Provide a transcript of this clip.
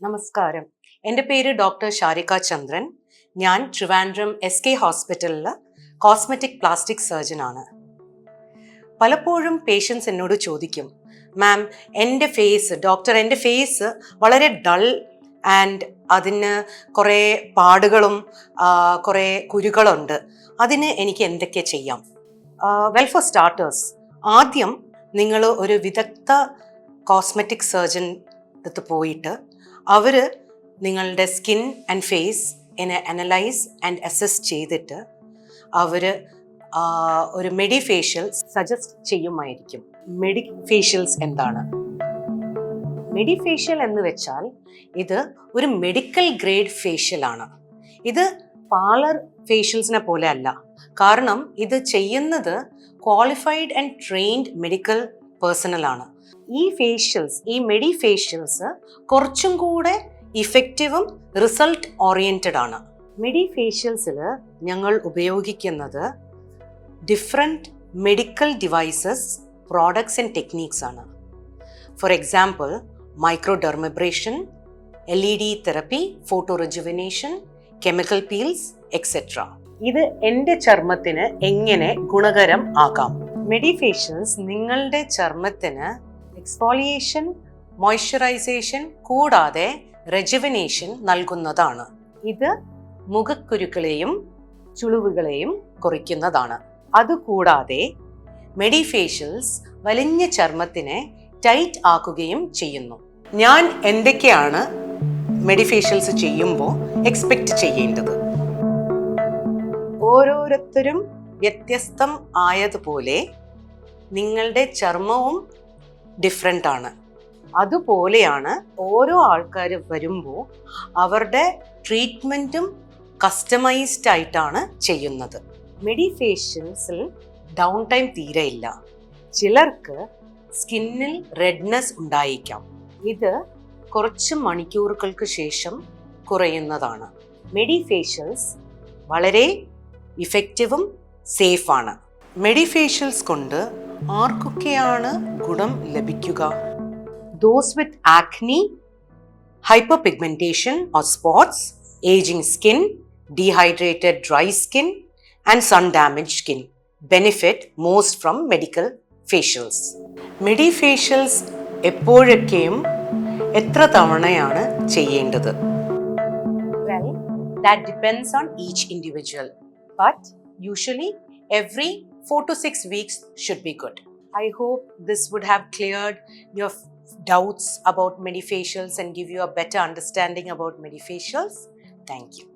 നമസ്കാരം. എൻ്റെ പേര് ഡോക്ടർ ഷാരിക ചന്ദ്രൻ. ഞാൻ ട്രിവാൻഡ്രം SK ഹോസ്പിറ്റലിൽ കോസ്മെറ്റിക് പ്ലാസ്റ്റിക് സർജനാണ്. പലപ്പോഴും പേഷ്യൻസ് എന്നോട് ചോദിക്കും, മാം എൻ്റെ ഫേസ് വളരെ ഡൾ ആൻഡ് അതിന് കുറേ പാടുകളും കുറേ കുരുകളുണ്ട്. അതിന് എനിക്ക് എന്തൊക്കെ ചെയ്യാം? വെൽ, ഫോർ സ്റ്റാർട്ടേഴ്സ്, ആദ്യം നിങ്ങൾ ഒരു വിദഗ്ധ കോസ്മെറ്റിക് സർജൻ അടുത്ത് പോയിട്ട് അവർ നിങ്ങളുടെ skin and face analyse and assess ചെയ്തിട്ട് അവർ ഒരു മെഡിഫേഷ്യൽ സജസ്റ്റ് ചെയ്യുമായിരിക്കും. മെഡിഫേഷ്യൽസ് എന്താണ്? മെഡിഫേഷ്യൽ എന്ന് വെച്ചാൽ ഇത് ഒരു മെഡിക്കൽ ഗ്രേഡ് ഫേഷ്യൽ ആണ്. ഇത് പാർലർ ഫേഷ്യൽസിനെ പോലെ അല്ല. കാരണം ഇത് ചെയ്യുന്നത് qualified and trained medical personal ആണ്. ഈ മെഡിഫേഷ്യൽസ് കുറച്ചും കൂടെ ഇഫക്റ്റീവും റിസൾട്ട് ഓറിയൻറ്റഡ് ആണ്. മെഡിഫേഷ്യൽസിൽ ഞങ്ങൾ ഉപയോഗിക്കുന്നത് different medical devices, products and techniques ആണ്. For example, microdermabrasion, LED therapy, photo rejuvenation, chemical peels etcetera. ഇത് എൻ്റെ ചർമ്മത്തിന് എങ്ങനെ ഗുണകരം ആക്കാം? മെഡിഫേഷ്യൽസ് നിങ്ങളുടെ ചർമ്മത്തിന് എക്സ്ഫോളിയേഷൻ, മോയ്സ്ചറൈസേഷൻ കൂടാതെ റെജുവിനേഷൻ നൽകുന്നതാണ്. ഇത് മുഖക്കുരുക്കളെയും ചുളിവുകളെയും കുറയ്ക്കുന്നതാണ്. അതുകൂടാതെ മെഡിഫേഷ്യൽസ് വലിഞ്ഞ ചർമ്മത്തിനെ ടൈറ്റ് ആക്കുകയും ചെയ്യുന്നു. ഞാൻ എന്തൊക്കെയാണ് മെഡിഫേഷ്യൽസ് ചെയ്യുമ്പോൾ എക്സ്പെക്റ്റ് ചെയ്യേണ്ടത്? ഓരോരുത്തരും വ്യത്യസ്തം ആയതുപോലെ നിങ്ങളുടെ ചർമ്മവും ഡിഫറെൻ്റ് ആണ്. അതുപോലെയാണ് ഓരോ ആൾക്കാർ വരുമ്പോൾ അവരുടെ ട്രീറ്റ്മെൻറ്റും കസ്റ്റമൈസ്ഡ് ആയിട്ടാണ് ചെയ്യുന്നത്. മെഡിഫേഷ്യൽസിൽ ഡൗൺ ടൈം തീരെ ഇല്ല. ചിലർക്ക് സ്കിന്നിൽ റെഡ്നെസ് ഉണ്ടായിരിക്കാം. ഇത് കുറച്ച് മണിക്കൂറുകൾക്ക് ശേഷം കുറയുന്നതാണ്. മെഡിഫേഷ്യൽസ് വളരെ ഇഫക്റ്റീവും സേഫാണ്. മെഡിഫേഷ്യൽസ് കൊണ്ട് ആർക്കൊക്കെയാണ് ഗുണം ലഭിക്കുക? Those with acne, hyperpigmentation or spots, aging skin, dehydrated dry skin and sun damaged skin benefit most from medical facials. Medifacials എപ്പോഴൊക്കെയും എത്ര തവണയാണ് ചെയ്യേണ്ടത്? Well, that depends on each individual, but usually every 4 to 6 weeks should be good. I hope this would have cleared your doubts about medifacials and give you a better understanding about medifacials. Thank you.